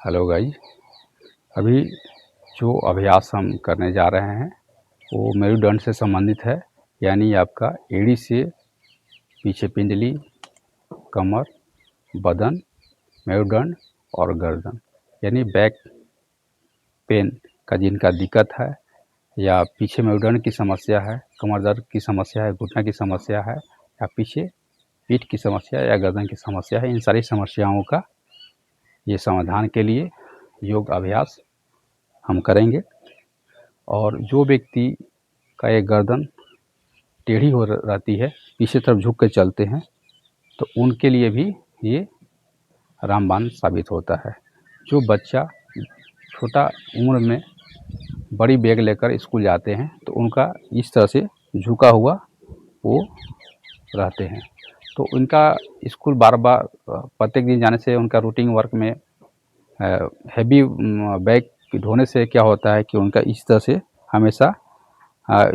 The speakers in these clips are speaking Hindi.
हेलो गाइस, अभी जो अभ्यास हम करने जा रहे हैं वो मेरुदंड से संबंधित है। यानी आपका एड़ी से पीछे पिंडली, कमर, बदन, मेरुदंड और गर्दन, यानी बैक पेन का जिनका दिक्कत है या पीछे मेरुदंड की समस्या है, कमर दर्द की समस्या है, घुटना की समस्या है या पीछे पीठ की समस्या या गर्दन की समस्या है, इन सारी समस्याओं का ये समाधान के लिए योग अभ्यास हम करेंगे। और जो व्यक्ति का ये गर्दन टेढ़ी हो रहती है, पीछे तरफ झुक कर चलते हैं, तो उनके लिए भी ये रामबाण साबित होता है। जो बच्चा छोटा उम्र में बड़ी बैग लेकर स्कूल जाते हैं तो उनका इस तरह से झुका हुआ वो रहते हैं, तो उनका स्कूल बार बार प्रत्येक दिन जाने से उनका रूटीन वर्क में हैवी बैग ढोने से क्या होता है कि उनका इस तरह से हमेशा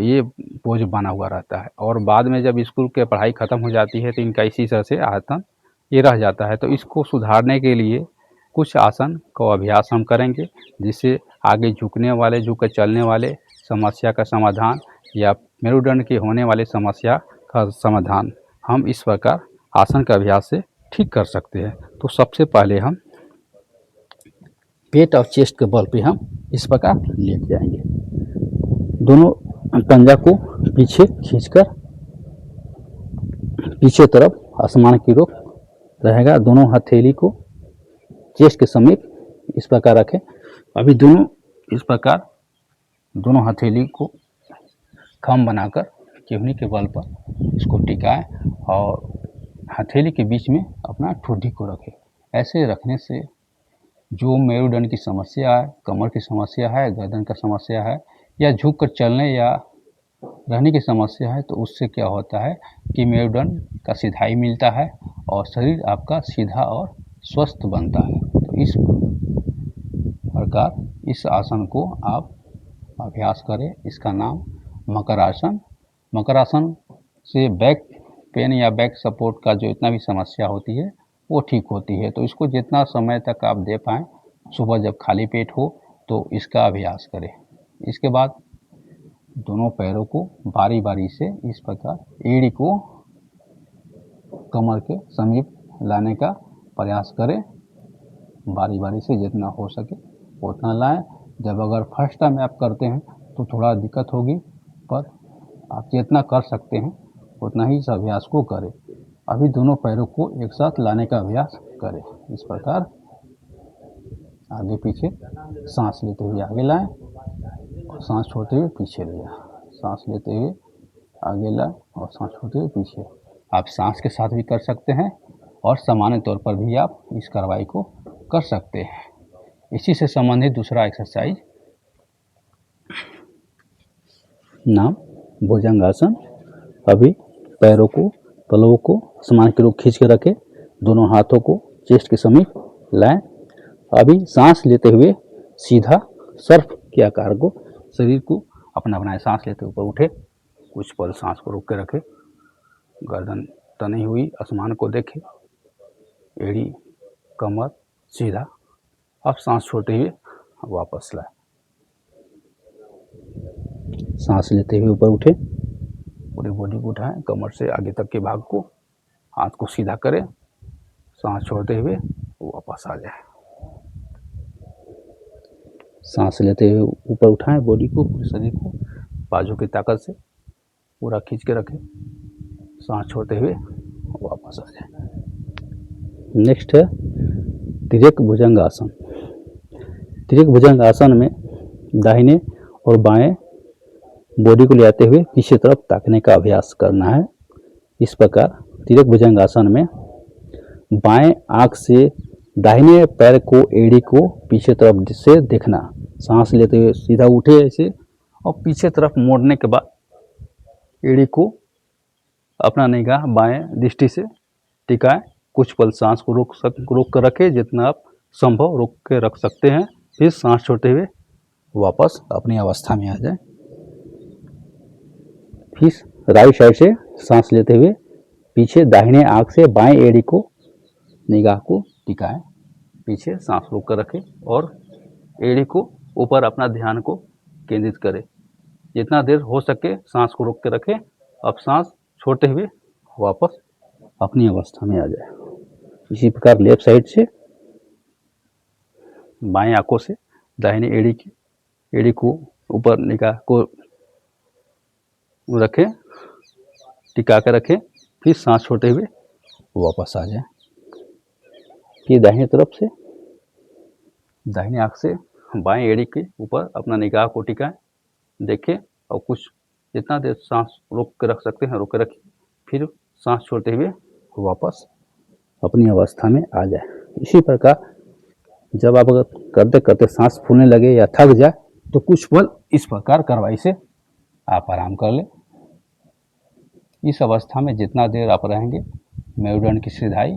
ये बोझ बना हुआ रहता है और बाद में जब स्कूल के पढ़ाई ख़त्म हो जाती है तो इनका इसी तरह से आदत ये रह जाता है। तो इसको सुधारने के लिए कुछ आसन का अभ्यास हम करेंगे, जिससे आगे झुकने वाले, झुक कर चलने वाले समस्या का समाधान या मेरुदंड की होने वाली समस्या का समाधान हम इस प्रकार आसन के अभ्यास से ठीक कर सकते हैं। तो सबसे पहले हम पेट और चेस्ट के बल पे हम इस प्रकार लेट जाएंगे। दोनों पंजा को पीछे खींचकर पीछे तरफ आसमान की ओर रहेगा। दोनों हथेली को चेस्ट के समीप इस प्रकार रखें। अभी दोनों इस प्रकार दोनों हथेली को खम बनाकर केवनी के बल पर इसको टिकाएं और हथेली के बीच में अपना ठुड्डी को रखें। ऐसे रखने से जो मेरुदंड की समस्या है, कमर की समस्या है, गर्दन का समस्या है या झुक कर चलने या रहने की समस्या है, तो उससे क्या होता है कि मेरुदंड का सीधाई मिलता है और शरीर आपका सीधा और स्वस्थ बनता है। तो इस प्रकार इस आसन को आप अभ्यास करें। इसका नाम मकर आसन। मकर आसन से बैक पेन या बैक सपोर्ट का जो इतना भी समस्या होती है वो ठीक होती है। तो इसको जितना समय तक आप दे पाएँ, सुबह जब खाली पेट हो तो इसका अभ्यास करें। इसके बाद दोनों पैरों को बारी बारी से इस प्रकार एड़ी को कमर के समीप लाने का प्रयास करें। बारी बारी से जितना हो सके उतना लाएं। जब अगर फर्स्ट टाइम आप करते हैं तो थोड़ा दिक्कत होगी, पर आप जितना कर सकते हैं उतना ही इस अभ्यास को करें। अभी दोनों पैरों को एक साथ लाने का अभ्यास करें। इस प्रकार आगे पीछे सांस लेते हुए आगे लाएं और सांस छोड़ते हुए पीछे ले जाएं। सांस लेते हुए आगे लाएं और सांस छोड़ते हुए पीछे। आप सांस के साथ भी कर सकते हैं और सामान्य तौर पर भी आप इस कार्रवाई को कर सकते हैं। इसी से संबंधित दूसरा एक्सरसाइज नाम भुजंगासन। अभी पैरों को, तलवों को आसमान की ओर खींच के रखें। दोनों हाथों को चेस्ट के समीप लाएं। अभी सांस लेते हुए सीधा सर्प के आकार को शरीर को अपना बनाए। सांस लेते ऊपर उठे, कुछ पल सांस को रोक के रखें। गर्दन तनी हुई आसमान को देखें, एड़ी कमर सीधा। अब सांस छोड़ते हुए वापस लाएं। सांस लेते हुए ऊपर उठे, पूरी बॉडी को उठाएं, कमर से आगे तक के भाग को, हाथ को सीधा करें। सांस छोड़ते हुए वापस आ जाए। सांस लेते हुए ऊपर उठाएं बॉडी को, पूरे शरीर को बाजू की ताकत से पूरा खींच के रखें। सांस छोड़ते हुए वापस आ जाए। नेक्स्ट है तिर्यक भुजंग आसन। तिर्यक भुजंग आसन में दाहिने और बाएं बॉडी को ले आते हुए पीछे तरफ ताकने का अभ्यास करना है। इस प्रकार तिर्यक भुजंग आसन में बाएं आंख से दाहिने पैर को, एड़ी को पीछे तरफ से देखना। सांस लेते हुए सीधा उठे ऐसे और पीछे तरफ मोड़ने के बाद एड़ी को अपना निगाह बाएं दृष्टि से टिकाएं। कुछ पल सांस को रोक कर रखें, जितना आप संभव रोक के रख सकते हैं। फिर सांस छोड़ते हुए वापस अपनी अवस्था में आ जाए। फिर राइट साइड से सांस लेते हुए पीछे दाहिने आंख से बाएं एड़ी को, निगाह को टिकाएं। पीछे सांस रोक कर रखें और एड़ी को ऊपर अपना ध्यान को केंद्रित करें। जितना देर हो सके सांस को रोक के रखें। अब सांस छोड़ते हुए वापस अपनी अवस्था में आ जाए। इसी प्रकार लेफ्ट साइड से बाएं आंखों से दाहिनी एड़ी को ऊपर निगाह को रखें, टिका कर रखें, फिर सांस छोड़ते हुए वापस आ जाए। फिर दाहिनी तरफ से दाहिनी आंख से बाएं एड़ी के ऊपर अपना निगाह को टिकाएं, देखें और कुछ जितना देर सांस रोक के रख सकते हैं रोक के रखें, फिर सांस छोड़ते हुए वापस अपनी अवस्था में आ जाए। इसी प्रकार जब आप अगर करते करते सांस फूलने लगे या थक जाए तो कुछ पल इस प्रकार करवाई से आप आराम कर लें। इस अवस्था में जितना देर आप रहेंगे मेरुदंड की सीधाई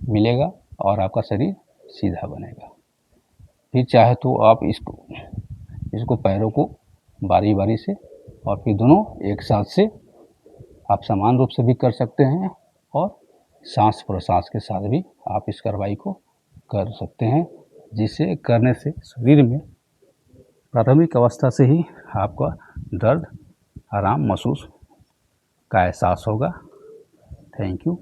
मिलेगा और आपका शरीर सीधा बनेगा। फिर चाहे तो आप इसको पैरों को बारी बारी से और फिर दोनों एक साथ से आप समान रूप से भी कर सकते हैं और सांस प्रश्वास के साथ भी आप इस कार्रवाई को कर सकते हैं, जिसे करने से शरीर में प्राथमिक अवस्था से ही आपका दर्द आराम महसूस का एहसास होगा। Thank you.